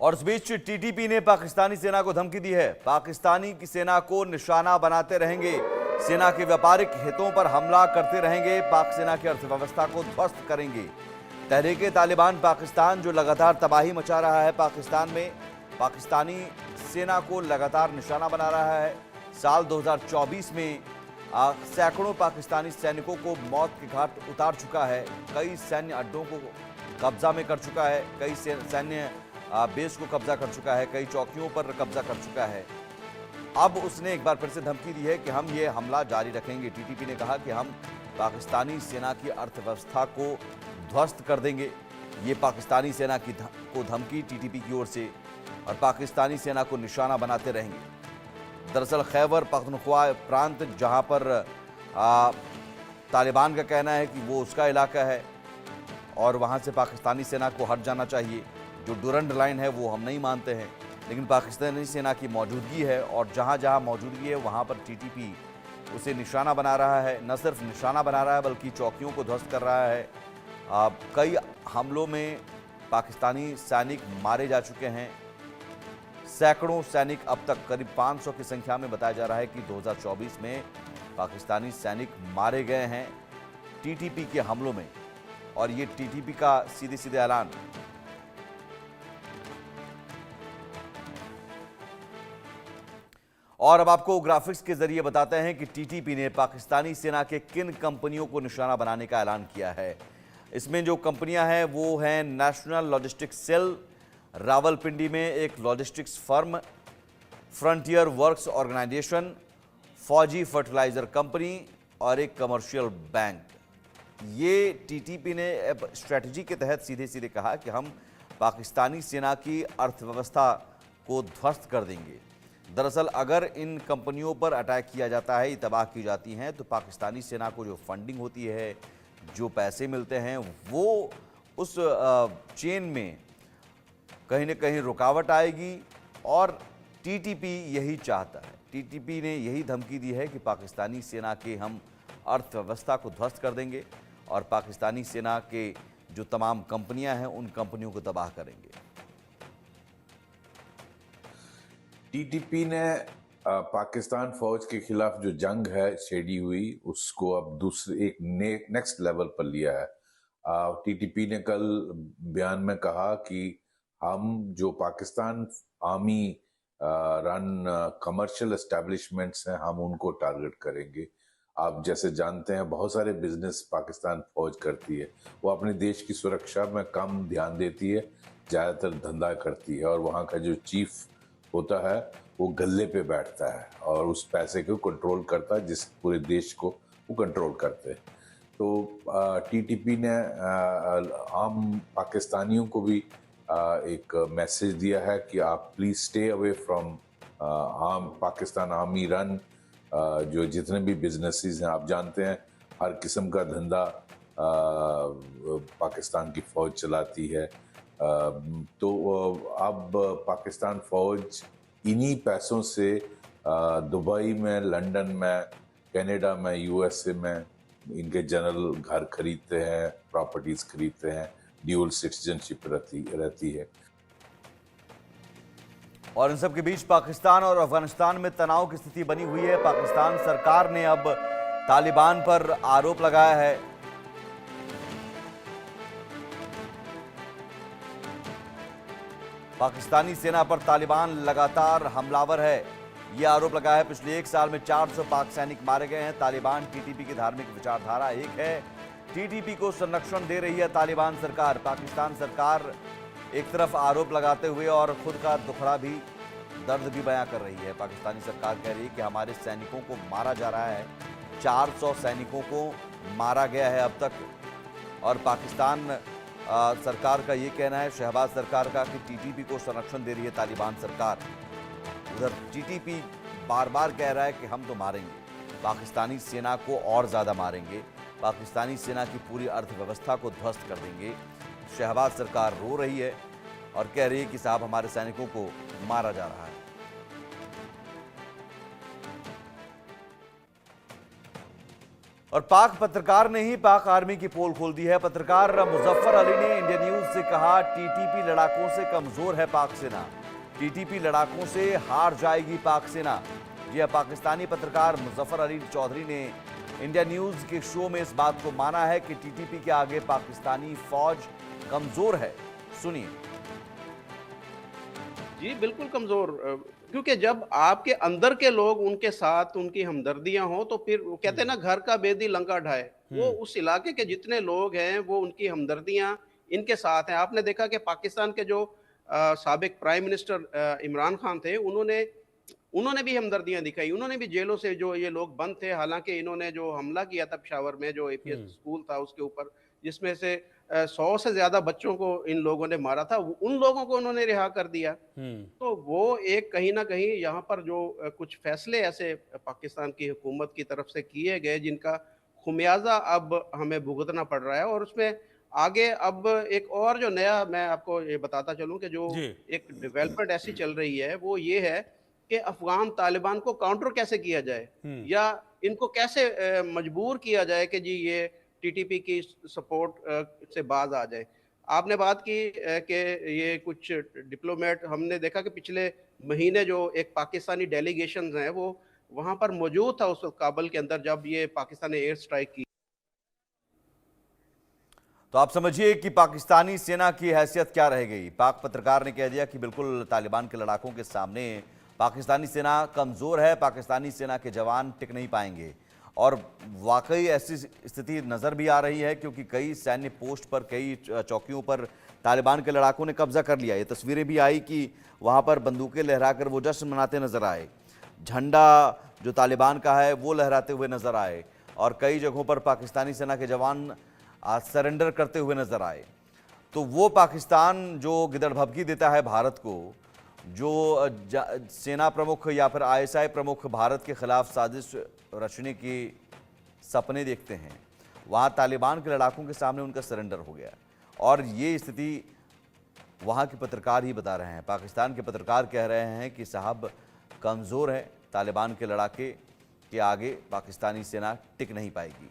और इस बीच टीटीपी ने पाकिस्तानी सेना को धमकी दी है। पाकिस्तानी की सेना को निशाना बनाते रहेंगे, सेना के व्यापारिक हितों पर हमला करते रहेंगे, पाक सेना की अर्थव्यवस्था को ध्वस्त करेंगे। तहरीके तालिबान पाकिस्तान जो लगातार तबाही मचा रहा है पाकिस्तान में, पाकिस्तानी सेना को लगातार निशाना बना रहा है। साल 2024 में सैकड़ों पाकिस्तानी सैनिकों को मौत के घाट उतार चुका है, कई सैन्य अड्डों को कब्जा में कर चुका है, कई सैन्य बेस को कब्जा कर चुका है, कई चौकियों पर कब्जा कर चुका है। अब उसने एक बार फिर से धमकी दी है कि हम ये हमला जारी रखेंगे। टीटीपी ने कहा कि हम पाकिस्तानी सेना की अर्थव्यवस्था को ध्वस्त कर देंगे। ये पाकिस्तानी सेना को धमकी टीटीपी की ओर से, और पाकिस्तानी सेना को निशाना बनाते रहेंगे। दरअसल खैबर पख्तूनख्वा प्रांत, जहां पर तालिबान का कहना है कि वो उसका इलाका है और वहां से पाकिस्तानी सेना को हट जाना चाहिए, जो डुरंड लाइन है वो हम नहीं मानते हैं, लेकिन पाकिस्तानी सेना की मौजूदगी है और जहां जहां मौजूदगी है वहां पर टीटीपी उसे निशाना बना रहा है। न सिर्फ निशाना बना रहा है बल्कि चौकियों को ध्वस्त कर रहा है। कई हमलों में पाकिस्तानी सैनिक मारे जा चुके हैं। सैकड़ों सैनिक, अब तक करीब 500 की संख्या में बताया जा रहा है कि 2024 में पाकिस्तानी सैनिक मारे गए हैं टीटीपी के हमलों में। और ये टीटीपी का सीधे सीधे ऐलान। और अब आपको ग्राफिक्स के जरिए बताते हैं कि टीटीपी ने पाकिस्तानी सेना के किन कंपनियों को निशाना बनाने का ऐलान किया है। इसमें जो कंपनियां हैं वो हैं नेशनल लॉजिस्टिक्स सेल, रावलपिंडी में एक logistics firm, frontier works organisation, Fauji fertiliser company और एक कमर्शियल बैंक। ये टीटीपी ने स्ट्रेटजी के तहत सीधे सीधे कहा कि हम पाकिस्तानी सेना की अर्थव्यवस्था को ध्वस्त कर देंगे। दरअसल अगर इन कंपनियों पर अटैक किया जाता है, ये तबाह की जाती हैं, तो पाकिस्तानी सेना को जो फंडिंग होती है, जो पैसे मिलते हैं, वो उस चेन में कहीं ना कहीं रुकावट आएगी। और टीटीपी यही चाहता है। टीटीपी ने यही धमकी दी है कि पाकिस्तानी सेना के हम अर्थव्यवस्था को ध्वस्त कर देंगे और पाकिस्तानी सेना के जो तमाम कंपनियां हैं उन कंपनियों को तबाह करेंगे। टीटीपी ने पाकिस्तान फौज के खिलाफ जो जंग है छेड़ी हुई, उसको अब दूसरे एक नेक्स्ट लेवल पर लिया है। टीटीपी ने कल बयान में कहा कि हम जो Pakistan army run commercial establishments हैं, हम उनको टारगेट करेंगे। आप जैसे जानते हैं बहुत सारे बिजनेस पाकिस्तान फौज करती है, वो अपने देश की सुरक्षा में कम ध्यान देती है, ज़्यादातर धंधा करती है। और वहाँ का जो चीफ होता है वो गल्ले पे बैठता है और उस पैसे को कंट्रोल करता है, जिस पूरे देश को वो कंट्रोल करते हैं। तो टीटीपी ने आम पाकिस्तानियों को भी एक मैसेज दिया है कि आप please stay away from Pakistan army run जो जितने भी बिजनेसेस हैं। आप जानते हैं हर किस्म का धंधा पाकिस्तान की फौज चलाती है। तो अब पाकिस्तान फौज इन्हीं पैसों से दुबई में, लंदन में, कनाडा में, यूएसए में इनके जनरल घर खरीदते हैं, प्रॉपर्टीज खरीदते हैं, ड्यूल सिटीजनशिप रहती है। और इन सब के बीच पाकिस्तान और अफगानिस्तान में तनाव की स्थिति बनी हुई है। पाकिस्तान सरकार ने अब तालिबान पर आरोप लगाया है। पाकिस्तानी सेना पर तालिबान लगातार हमलावर है, यह आरोप लगाया है। पिछले एक साल में 400 पाक सैनिक मारे गए हैं। तालिबान टीटीपी की धार्मिक विचारधारा एक है। टीटीपी को संरक्षण दे रही है तालिबान सरकार। पाकिस्तान सरकार एक तरफ आरोप लगाते हुए और खुद का दुखड़ा भी, दर्द भी बयां कर रही है। पाकिस्तानी सरकार कह रही है कि हमारे सैनिकों को मारा जा रहा है। 400 सैनिकों को मारा गया है अब तक। और पाकिस्तान सरकार का ये कहना है, शहबाज सरकार का, कि टीटीपी को संरक्षण दे रही है तालिबान सरकार। उधर टीटीपी बार बार कह रहा है कि हम तो मारेंगे, पाकिस्तानी सेना को और ज़्यादा मारेंगे, पाकिस्तानी सेना की पूरी अर्थव्यवस्था को ध्वस्त कर देंगे। शहबाज सरकार रो रही है और कह रही है कि साहब हमारे सैनिकों को मारा जा रहा है। और पाक पत्रकार ने ही पाक आर्मी की पोल खोल दी है। पत्रकार मुजफ्फर अली ने इंडिया न्यूज से कहा, टीटीपी लड़ाकों से कमजोर है पाक सेना, टीटीपी लड़ाकों से हार जाएगी पाक सेना। यह पाकिस्तानी पत्रकार मुजफ्फर अली चौधरी ने इंडिया न्यूज के शो में इस बात को माना है कि टीटीपी के आगे पाकिस्तानी फौज कमजोर है। सुनिए। जी बिल्कुल कमजोर, क्योंकि जब आपके अंदर के लोग उनके साथ उनकी हमदर्दियां हो तो फिर वो कहते हैं ना, घर का बेदी लंका ढाए। वो उस इलाके के जितने लोग हैं वो उनकी हमदर्दियां इनके साथ हैं। आपने देखा कि पाकिस्तान के जो साबिक प्राइम मिनिस्टर इमरान खान थे, उन्होंने भी हमदर्दियां दिखाई। उन्होंने भी जेलों से जो ये लोग बंद थे, हालांकि इन्होंने जो हमला किया था पेशावर में, जो एपीएस स्कूल था उसके ऊपर, जिसमें से 100 से ज्यादा बच्चों को इन लोगों ने मारा था, उन लोगों को उन्होंने रिहा कर दिया। तो वो एक कहीं ना कहीं यहाँ पर जो कुछ फैसले ऐसे पाकिस्तान की हुकूमत की तरफ से किए गए जिनका खुमियाजा अब हमें भुगतना पड़ रहा है। और उसमें आगे अब एक और जो नया, मैं आपको ये बताता चलूं कि जो एक डेवलपमेंट ऐसी चल रही है वो ये है कि अफगान तालिबान को काउंटर कैसे किया जाए, या इनको कैसे मजबूर किया जाए कि जी ये टीटीपी की सपोर्ट से बाज आ जाए। आपने बात की कि ये कुछ डिप्लोमेट, हमने देखा कि पिछले महीने जो एक पाकिस्तानी डेलीगेशन है वो वहां पर मौजूद था उस वक्त काबुल के अंदर, जब ये पाकिस्तान ने एयर स्ट्राइक की। तो आप समझिए कि पाकिस्तानी सेना की हैसियत क्या रह गई। पाक पत्रकार ने कह दिया कि बिल्कुल तालिबान के लड़ाकों के सामने पाकिस्तानी सेना कमज़ोर है, पाकिस्तानी सेना के जवान टिक नहीं पाएंगे। और वाकई ऐसी स्थिति नज़र भी आ रही है, क्योंकि कई सैन्य पोस्ट पर, कई चौकियों पर तालिबान के लड़ाकों ने कब्जा कर लिया। ये तस्वीरें भी आई कि वहाँ पर बंदूकें लहराकर वो जश्न मनाते नजर आए, झंडा जो तालिबान का है वो लहराते हुए नजर आए, और कई जगहों पर पाकिस्तानी सेना के जवान सरेंडर करते हुए नजर आए। तो वो पाकिस्तान जो गिदड़भबकी देता है भारत को, जो सेना प्रमुख या फिर आईएसआई प्रमुख भारत के खिलाफ साजिश रचने की सपने देखते हैं, वहाँ तालिबान के लड़ाकों के सामने उनका सरेंडर हो गया। और ये स्थिति वहाँ के पत्रकार ही बता रहे हैं। पाकिस्तान के पत्रकार कह रहे हैं कि साहब कमज़ोर है, तालिबान के लड़ाके के आगे पाकिस्तानी सेना टिक नहीं पाएगी।